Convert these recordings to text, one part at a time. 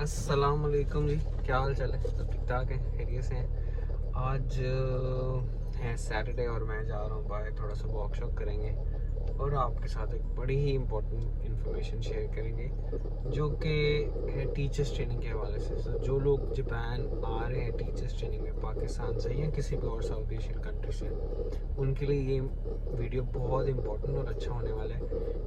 अस्सलाम वालेकुम जी। क्या हाल चाल है? सब ठीक ठाक है, खैरियत से हैं। आज है सैटरडे और मैं जा रहा हूँ बाहर, थोड़ा सा वर्कशॉप करेंगे और आपके साथ एक बड़ी ही इम्पोर्टेंट इन्फॉर्मेशन शेयर करेंगे जो कि है टीचर्स ट्रेनिंग के हवाले से। तो जो लोग जापान आ रहे हैं टीचर्स ट्रेनिंग में पाकिस्तान से या किसी भी और साउथ एशियन कंट्री से, उनके लिए ये वीडियो बहुत इम्पोर्टेंट और अच्छा होने वाला है,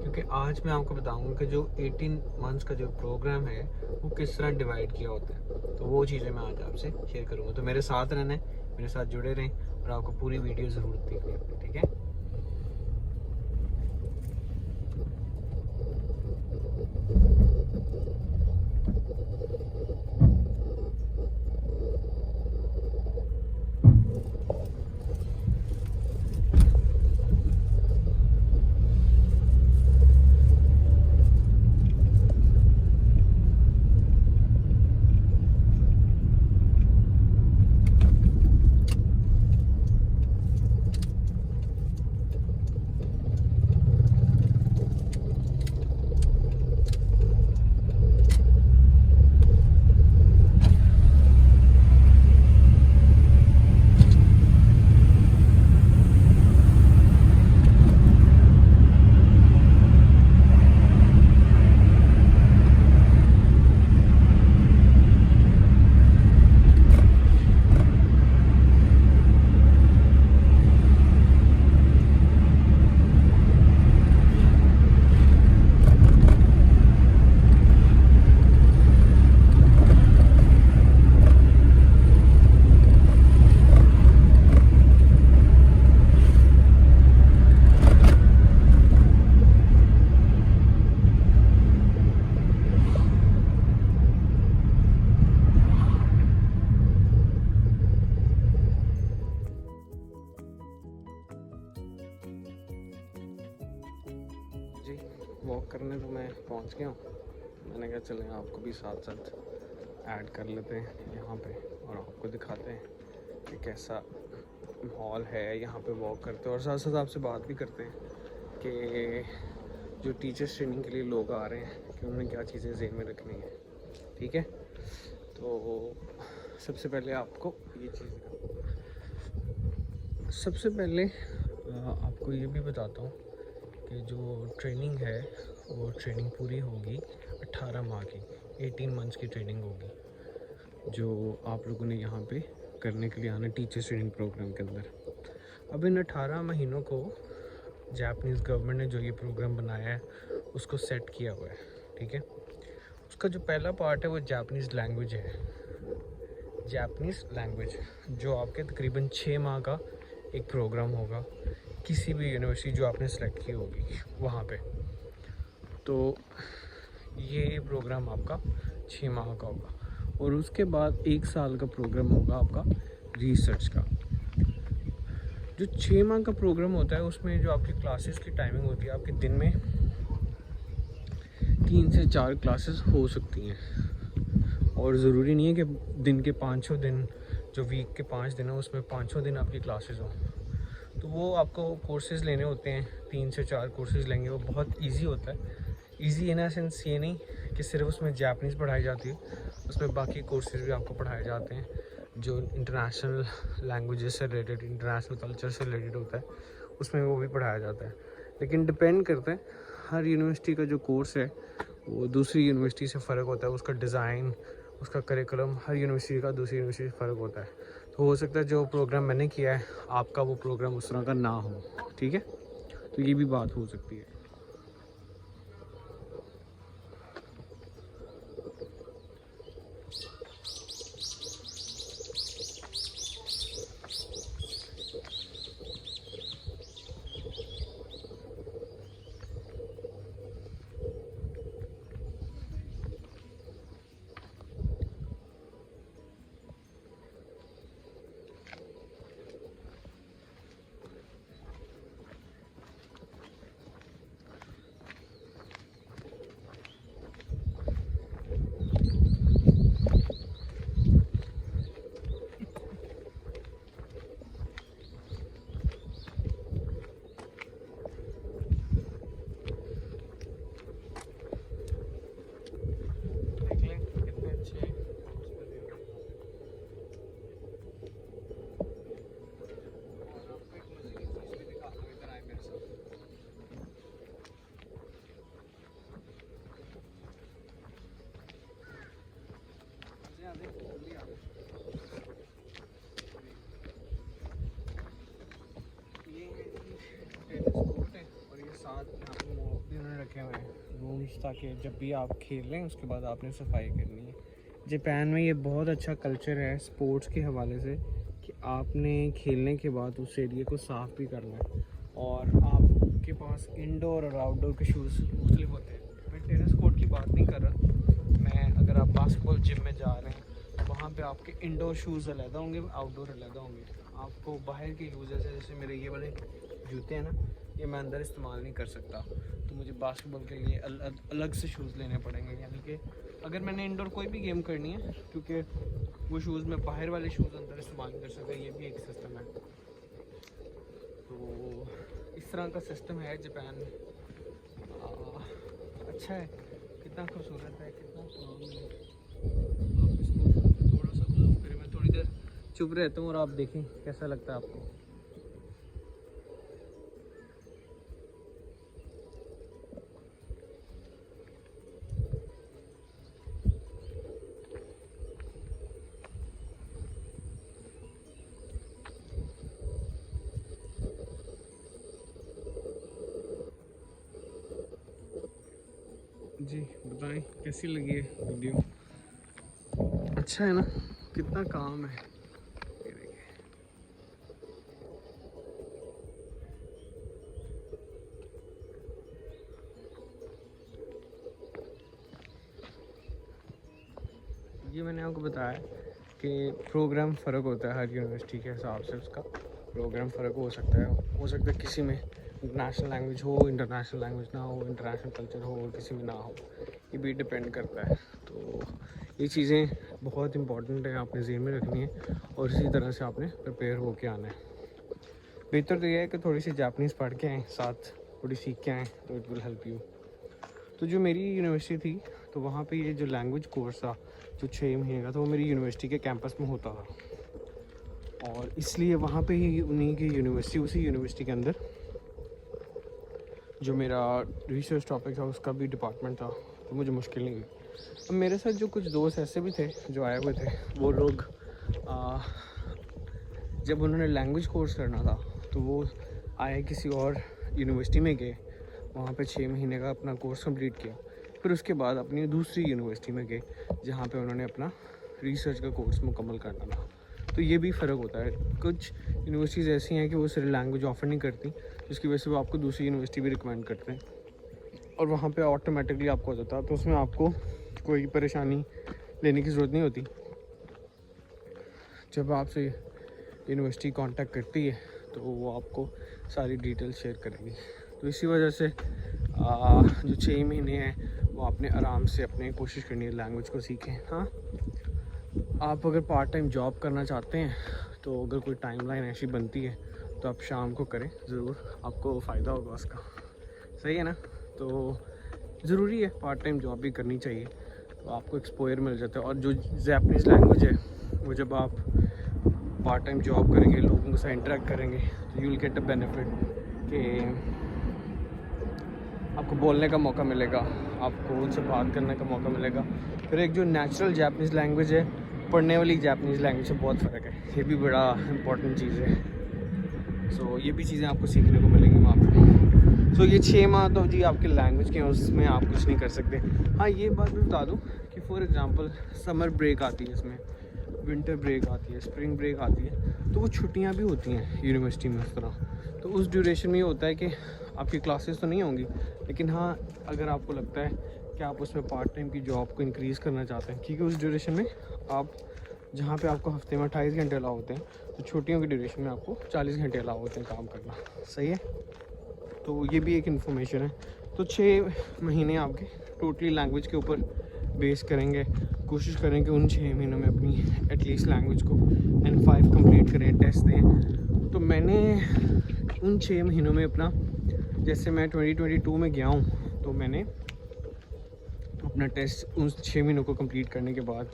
क्योंकि आज मैं आपको बताऊंगा कि जो 18 मंथ्स का जो प्रोग्राम है वो किस तरह डिवाइड किया होता है। तो वो चीज़ें मैं आज आपसे शेयर करूँगा, तो मेरे साथ रहना है, मेरे साथ जुड़े रहें और आपको पूरी वीडियो ज़रूर देखनी है, ठीक है। जी, वॉक करने तो मैं पहुंच गया हूँ। मैंने कहा चलें आपको भी साथ साथ ऐड कर लेते हैं यहाँ पे और आपको दिखाते हैं कि कैसा माहौल है यहाँ पे वॉक करते हैं, और साथ साथ आपसे बात भी करते हैं कि जो टीचर्स ट्रेनिंग के लिए लोग आ रहे हैं कि उन्होंने क्या चीज़ें ज़हन में रखनी है, ठीक है। तो सबसे पहले आपको ये चीज़ सबसे पहले आपको ये भी बताता हूँ कि जो ट्रेनिंग है वो ट्रेनिंग पूरी होगी 18 माह की, 18 मंथ्स की ट्रेनिंग होगी जो आप लोगों ने यहाँ पे करने के लिए आना टीचर्स ट्रेनिंग प्रोग्राम के अंदर। अब इन 18 महीनों को जापानीज़ गवर्नमेंट ने जो ये प्रोग्राम बनाया है उसको सेट किया हुआ है, ठीक है। उसका जो पहला पार्ट है वो जापानीज़ लैंग्वेज है। जापानीज़ लैंग्वेज जो आपके तकरीबन 6 माह का एक प्रोग्राम होगा किसी भी यूनिवर्सिटी जो आपने सेलेक्ट की होगी वहाँ पे। तो ये प्रोग्राम आपका 6 माह का होगा और उसके बाद 1 साल का प्रोग्राम होगा आपका रिसर्च का। जो 6 माह का प्रोग्राम होता है उसमें जो आपकी क्लासेस की टाइमिंग होती है, आपके दिन में 3 से 4 क्लासेस हो सकती हैं, और ज़रूरी नहीं है कि दिन के 5 दिन, जो वीक के 5 दिन हैं उसमें 5 दिन आपकी क्लासेस हों। तो वो आपको कोर्सेज़ लेने होते हैं, 3 से 4 कोर्सेज़ लेंगे। वो बहुत इजी होता है। इजी इन सेंस ये नहीं कि सिर्फ उसमें जापानीज़ पढ़ाई जाती है, उसमें बाकी कोर्सेज़ भी आपको पढ़ाए जाते हैं जो इंटरनेशनल लैंग्वेजेस से रिलेटेड, इंटरनेशनल कल्चर से रिलेटेड होता है, उसमें वो भी पढ़ाया जाता है। लेकिन डिपेंड करता है, हर यूनिवर्सिटी का जो कोर्स है वो दूसरी यूनिवर्सिटी से फ़र्क होता है, उसका डिज़ाइन, उसका करिकुलम हर यूनिवर्सिटी का दूसरी यूनिवर्सिटी से फ़र्क होता है। तो हो सकता है जो प्रोग्राम मैंने किया है आपका वो प्रोग्राम उस तरह का ना हो, ठीक है। तो ये भी बात हो सकती है। ब्रश, ताकि जब भी आप खेल लें उसके बाद आपने सफाई करनी है। जापान में ये बहुत अच्छा कल्चर है स्पोर्ट्स के हवाले से कि आपने खेलने के बाद उस एरिया को साफ़ भी करना है। और आपके पास इंडोर और आउटडोर के शूज़ मुख्तलिफ होते हैं। मैं टेनिस कोर्ट की बात नहीं कर रहा, मैं अगर आप बास्केटबॉल जिम में जा रहे हैं वहाँ पे आपके इंडोर शूज़ अलग होंगे, आउटडोर अलग होंगे। आपको बाहर के यूज़ जैसे मेरे ये वाले जूते हैं ना, ये मैं अंदर इस्तेमाल नहीं कर सकता, तो मुझे बास्केटबॉल के लिए अलग से शूज़ लेने पड़ेंगे। यानी कि अगर मैंने इंडोर कोई भी गेम करनी है, क्योंकि वो शूज़ में बाहर वाले शूज़ अंदर इस्तेमाल नहीं कर सकता, ये भी एक सिस्टम है। तो इस तरह का सिस्टम है जापान में। अच्छा है, कितना खूबसूरत है, कितना काम है। आप इसको थोड़ा सा ऑब्जर्व करें, मैं थोड़ी देर चुप रहता हूँ और आप देखें कैसा लगता है आपको। जी बताएं कैसी लगी है वीडियो? अच्छा है ना, कितना काम है। ये देखिए, ये मैंने आपको बताया कि प्रोग्राम फ़र्क होता है हर यूनिवर्सिटी के हिसाब से, उसका प्रोग्राम फ़र्क हो सकता है किसी में इंटरनेशनल लैंग्वेज हो, इंटरनेशनल लैंग्वेज ना हो, इंटरनेशनल कल्चर हो और किसी में ना हो, ये भी डिपेंड करता है। तो ये चीज़ें बहुत इंपॉर्टेंट है, आपने ज़हन में रखनी है और इसी तरह से आपने प्रिपेयर होके आना है। बेहतर तो यह है कि थोड़ी सी जापानीज़ पढ़ के आएँ, साथ थोड़ी सीख के आएँ, तो इट विल हेल्प यू। तो जो मेरी यूनिवर्सिटी थी, तो वहाँ पे ये जो लैंग्वेज कोर्स था जो 6 महीने का था, वो मेरी यूनिवर्सिटी के कैंपस में होता था। और इसलिए वहाँ पे ही उन्हीं की यूनिवर्सिटी, उसी यूनिवर्सिटी के अंदर जो मेरा रिसर्च टॉपिक था उसका भी डिपार्टमेंट था, तो मुझे मुश्किल नहीं हुई। अब मेरे साथ जो कुछ दोस्त ऐसे भी थे जो आए हुए थे, वो लोग जब उन्होंने लैंग्वेज कोर्स करना था तो वो आए किसी और यूनिवर्सिटी में गए, वहाँ पे 6 महीने का अपना कोर्स कंप्लीट किया, फिर उसके बाद अपनी दूसरी यूनिवर्सिटी में गए जहाँ पे उन्होंने अपना रिसर्च का कोर्स मुकम्मल करना था। तो ये भी फ़र्क होता है। कुछ यूनिवर्सिटीज़ ऐसी हैं कि वो सिर्फ लैंग्वेज ऑफ़र नहीं करती, जिसकी वजह से वो आपको दूसरी यूनिवर्सिटी भी रिकमेंड करते हैं और वहाँ पे ऑटोमेटिकली आपको हो जाता है, तो उसमें आपको कोई परेशानी लेने की ज़रूरत नहीं होती। जब आपसे यूनिवर्सिटी कांटेक्ट करती है तो वो आपको सारी डिटेल शेयर करेगी। तो इसी वजह से जो 6 महीने हैं वो आपने आराम से अपने कोशिश करनी है लैंग्वेज को सीखें। हाँ, आप अगर पार्ट टाइम जॉब करना चाहते हैं तो अगर कोई टाइमलाइन ऐसी बनती है तो आप शाम को करें, ज़रूर आपको फ़ायदा होगा उसका। सही है ना? तो ज़रूरी है, पार्ट टाइम जॉब भी करनी चाहिए, तो आपको एक्सपोजर मिल जाता है। और जो जापानीज़ लैंग्वेज है वो जब आप पार्ट टाइम जॉब करेंगे, लोगों के साथ इंटरेक्ट करेंगे, तो you will get a benefit कि आपको बोलने का मौका मिलेगा, आपको उनसे बात करने का मौका मिलेगा। फिर एक जो नेचुरल जापानीज़ लैंग्वेज है, पढ़ने वाली जापानीज़ लैंग्वेज से बहुत फ़र्क है, ये भी बड़ा इम्पोर्टेंट चीज़ है। सो ये भी चीज़ें आपको सीखने को मिलेंगी वहाँ पर। सो ये 6 माह तो जी आपके लैंग्वेज के हैं, उसमें आप कुछ नहीं कर सकते। हाँ, ये बात मैं बता दूँ कि फॉर एग्ज़ाम्पल समर ब्रेक आती है, इसमें विंटर ब्रेक आती है, स्प्रिंग ब्रेक आती है, तो वो छुट्टियाँ भी होती हैं यूनिवर्सिटी में उस तरह। तो उस ड्यूरेशन में ये होता है कि आपकी क्लासेस तो नहीं होंगी, लेकिन हाँ, अगर आपको लगता है कि आप उसमें पार्ट टाइम की जॉब को इंक्रीज़ करना चाहते हैं, क्योंकि उस ड्यूरेशन में आप जहाँ पे आपको हफ्ते में 28 घंटे अलाउ होते हैं, तो छुट्टियों की ड्यूरेशन में आपको 40 घंटे अलाउ होते हैं काम करना। सही है? तो ये भी एक इन्फॉर्मेशन है। तो 6 महीने आपके टोटली लैंग्वेज के ऊपर बेस करेंगे, कोशिश करें कि उन 6 महीनों में अपनी एटलीस्ट लैंग्वेज को N5 कंप्लीट करें, टेस्ट दें। तो मैंने उन 6 महीनों में अपना, जैसे मैं 2022 में गया हूँ, तो मैंने अपना टेस्ट उन 6 महीनों को कंप्लीट करने के बाद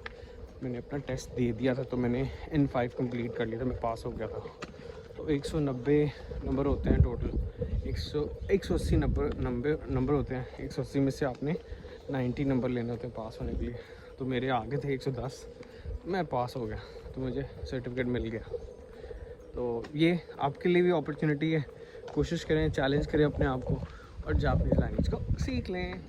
मैंने अपना टेस्ट दे दिया था, तो मैंने N5 कंप्लीट कर लिया था, मैं पास हो गया था। तो 190 नंबर होते हैं टोटल, 180 नंबर होते हैं। 180 में से आपने 90 नंबर लेने होते हैं पास होने के लिए। तो मेरे आगे थे 110, मैं पास हो गया, तो मुझे सर्टिफिकेट मिल गया। तो ये आपके लिए भी अपॉर्चुनिटी है, कोशिश करें, चैलेंज करें अपने आप को और जापानीज़ लैंग्वेज को सीख लें।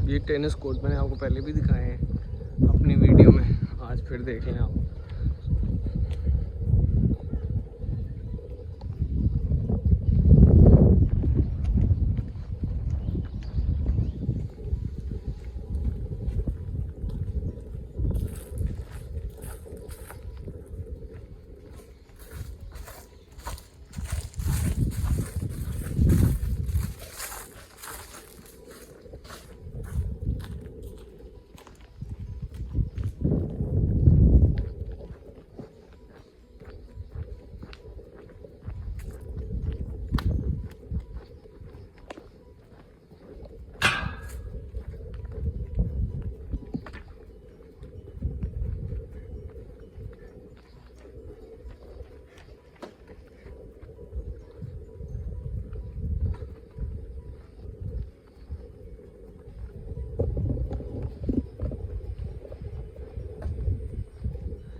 ये टेनिस कोर्ट मैंने आपको पहले भी दिखाए हैं अपनी वीडियो में, आज फिर देख लें आप।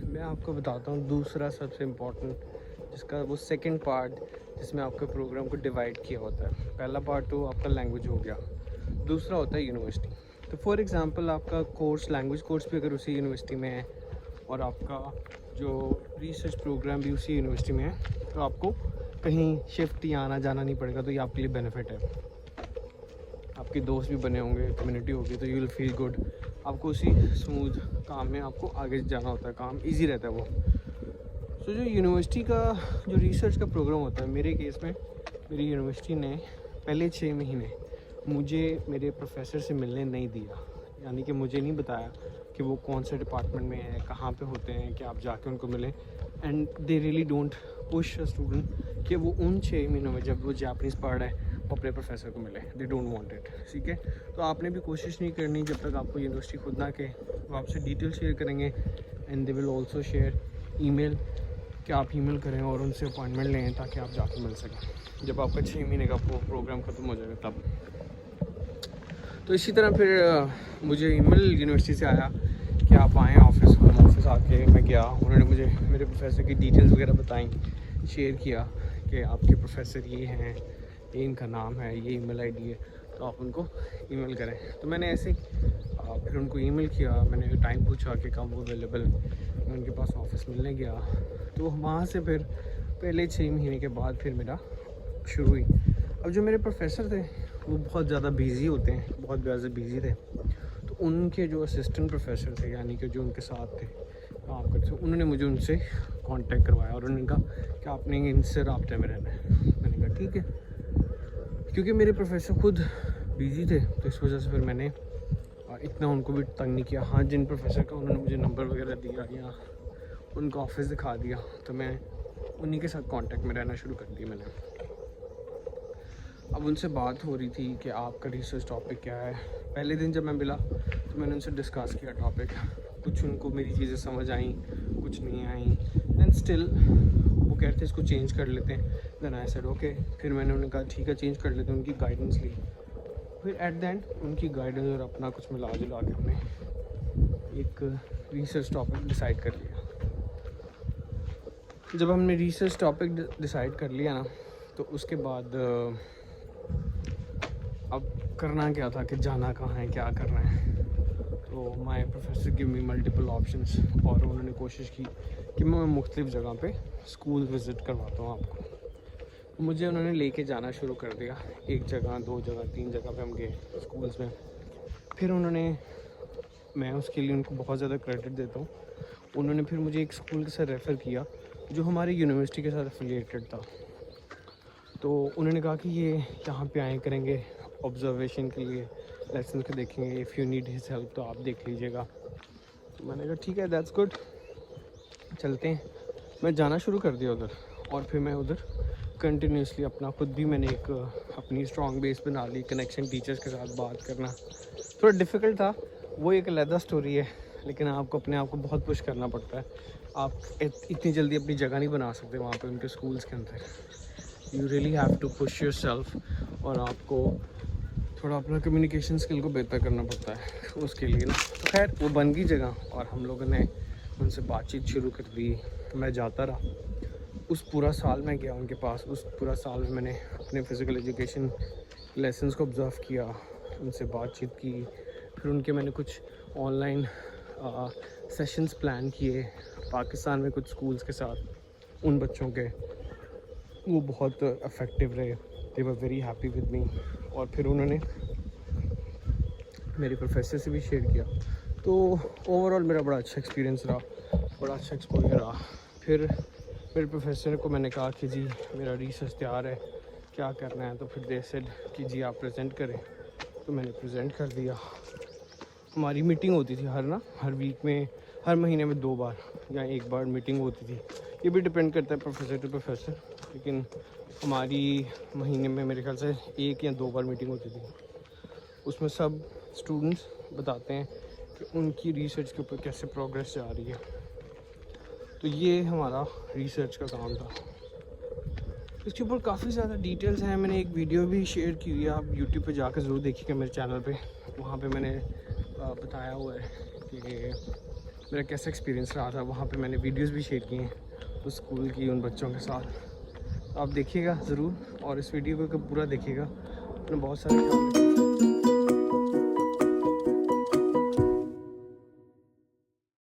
मैं आपको बताता हूँ दूसरा सबसे इम्पोर्टेंट, जिसका वो सेकंड पार्ट जिसमें आपके प्रोग्राम को डिवाइड किया होता है। पहला पार्ट तो आपका लैंग्वेज हो गया, दूसरा होता है यूनिवर्सिटी। तो फॉर एग्जांपल आपका कोर्स लैंग्वेज कोर्स भी अगर उसी यूनिवर्सिटी में है और आपका जो रिसर्च प्रोग्राम भी उसी यूनिवर्सिटी में है, तो आपको कहीं शिफ्ट या आना जाना नहीं पड़ेगा। तो ये आपके लिए बेनिफिट है। आपके दोस्त भी बने होंगे, कम्युनिटी होगी, तो यू विल फील गुड। आपको उसी स्मूथ काम में आपको आगे जाना होता है, काम इजी रहता है वो। तो जो यूनिवर्सिटी का जो रिसर्च का प्रोग्राम होता है, मेरे केस में मेरी यूनिवर्सिटी ने पहले 6 महीने मुझे मेरे प्रोफेसर से मिलने नहीं दिया। यानी कि मुझे नहीं बताया कि वो कौन से डिपार्टमेंट में है, कहाँ पे होते हैं, कि आप जाके उनको मिलें। And they really don't push a student कि वो उन 6 महीनों में जब वो जापानीज़ पढ़ रहा है वो अपने प्रोफेसर को मिले। दे डोंट वांट इट, ठीक है। तो आपने भी कोशिश नहीं करनी जब तक आपको यूनिवर्सिटी खुद ना के वो आपसे डिटेल शेयर करेंगे। And they will also share email कि आप ईमेल करें और उनसे अपॉइंटमेंट लें ताकि आप जाके मिल सकें जब आपका 6 महीने का प्रोग्राम ख़त्म हो जाएगा तब। तो इसी तरह फिर मुझे ईमेल यूनिवर्सिटी से आया कि आप आएँ ऑफिस आके मैं गया। उन्होंने मुझे मेरे प्रोफेसर की डिटेल्स वगैरह बताई, शेयर किया कि आपके प्रोफेसर ये हैं, ये इनका नाम है, ये ईमेल आईडी है, तो आप उनको ईमेल करें। तो मैंने ऐसे ही फिर उनको ईमेल किया। मैंने टाइम पूछा कि कब वो अवेलेबल, मैं उनके पास ऑफिस मिलने गया। तो वहाँ से फिर पहले 6 महीने के बाद फिर मेरा शुरू हुई। अब जो मेरे प्रोफेसर थे वो बहुत ज़्यादा बिज़ी होते हैं, बहुत ज़्यादा बिज़ी थे। तो उनके जो असिस्टेंट प्रोफेसर थे, यानी कि जो उनके साथ थे काम करते थे, उन्होंने मुझे उनसे कांटेक्ट करवाया और उन्होंने कहा कि आपने इनसे राब्ते में रहना है। मैंने कहा ठीक है, क्योंकि मेरे प्रोफेसर खुद बिज़ी थे तो इस वजह से फिर मैंने इतना उनको भी तंग नहीं किया। हाँ, जिन प्रोफेसर का उन्होंने मुझे नंबर वगैरह दिया या उनका ऑफिस दिखा दिया तो मैं उन्हीं के साथ कांटेक्ट में रहना शुरू कर दिया मैंने। अब उनसे बात हो रही थी कि आपका रिसर्च टॉपिक क्या है। पहले दिन जब मैं मिला तो मैंने उनसे डिस्कस किया टॉपिक। कुछ उनको मेरी चीज़ें समझ आई, कुछ नहीं आई। एंड स्टिल वो कहते इसको चेंज कर लेते हैं। Then I said okay. फिर मैंने उन्हें कहा ठीक है चेंज कर लेते हैं, उनकी गाइडेंस ली। फिर एट द एंड उनकी गाइडेंस और अपना कुछ मिला जुला के हमने एक रिसर्च टॉपिक डिसाइड कर लिया। जब हमने रिसर्च टॉपिक डिसाइड कर लिया ना, तो उसके बाद अब करना क्या था कि जाना कहाँ है, क्या करना है। तो my professor give me multiple options और उन्होंने कोशिश की कि मैं मुख्तलिफ़ जगह पे स्कूल विज़िट करवाता हूँ आपको। मुझे उन्होंने लेके जाना शुरू कर दिया, 1 जगह 2 जगह 3 जगह पे हम गए स्कूल्स में। फिर उन्होंने, मैं उसके लिए उनको बहुत ज़्यादा क्रेडिट देता हूँ, उन्होंने फिर मुझे एक स्कूल के साथ रेफ़र किया जो हमारी यूनिवर्सिटी के साथ एफिलिएटेड था। तो उन्होंने कहा कि ये यहाँ पे आए करेंगे ऑब्जर्वेशन के लिए, लेसन को देखेंगे, if you need his help तो आप देख लीजिएगा। तो मैंने कहा ठीक है, दैट्स गुड, चलते हैं। मैं जाना शुरू कर दिया उधर और फिर मैं उधर कंटिन्यूसली अपना खुद भी मैंने एक अपनी स्ट्रॉन्ग बेस बना ली। कनेक्शन टीचर्स के साथ बात करना थोड़ा डिफ़िकल्ट था, वो एक अलग स्टोरी है, लेकिन आपको अपने आप को बहुत पुश करना पड़ता है। आप इतनी जल्दी अपनी जगह नहीं बना सकते वहाँ पे उनके स्कूल्स के अंदर। You really have to push yourself और आपको थोड़ा अपना कम्युनिकेशन स्किल को बेहतर करना पड़ता है उसके लिए ना। तो खैर वो बन गई जगह और हम लोगों ने उनसे बातचीत शुरू कर दी। मैं जाता रहा, उस पूरा साल मैं गया उनके पास। उस पूरा साल में मैंने अपने फ़िज़िकल एजुकेशन लेसन्स को ऑब्ज़र्व किया, उनसे बातचीत की, फिर उनके मैंने कुछ ऑनलाइन सेशंस प्लान किए पाकिस्तान में कुछ स्कूल्स के साथ उन बच्चों के, वो बहुत इफ़ेक्टिव रहे। They were very happy with me. और फिर उन्होंने मेरे प्रोफेसर से भी शेयर किया। तो ओवरऑल मेरा बड़ा अच्छा एक्सपीरियंस रहा, बड़ा अच्छा एक्सपोजर रहा। फिर मेरे प्रोफेसर को मैंने कहा कि जी मेरा रिसर्च तैयार है, क्या करना है। तो फिर दे सेड कि जी आप प्रेजेंट करें। तो मैंने प्रेजेंट कर दिया। हमारी मीटिंग होती थी हर वीक में, हर महीने में 2 बार या 1 बार मीटिंग होती थी। ये भी डिपेंड करता है प्रोफेसर टू प्रोफेसर, लेकिन हमारी महीने में मेरे ख्याल से 1 या 2 बार मीटिंग होती थी। उसमें सब स्टूडेंट्स बताते हैं कि उनकी रिसर्च के ऊपर कैसे प्रोग्रेस जा रही है। तो ये हमारा रिसर्च का काम था। इसके ऊपर काफ़ी ज़्यादा डिटेल्स हैं। मैंने एक वीडियो भी शेयर की हुई है, आप यूट्यूब पे जाकर ज़रूर देखिएगा मेरे चैनल पे। वहाँ पे मैंने बताया हुआ है कि मेरा कैसा एक्सपीरियंस रहा था। वहाँ पे मैंने वीडियोस भी शेयर किए हैं उस स्कूल की उन बच्चों के साथ। आप देखिएगा ज़रूर और इस वीडियो को पूरा देखिएगा। अपना बहुत सारा ख्याल रखिएगा।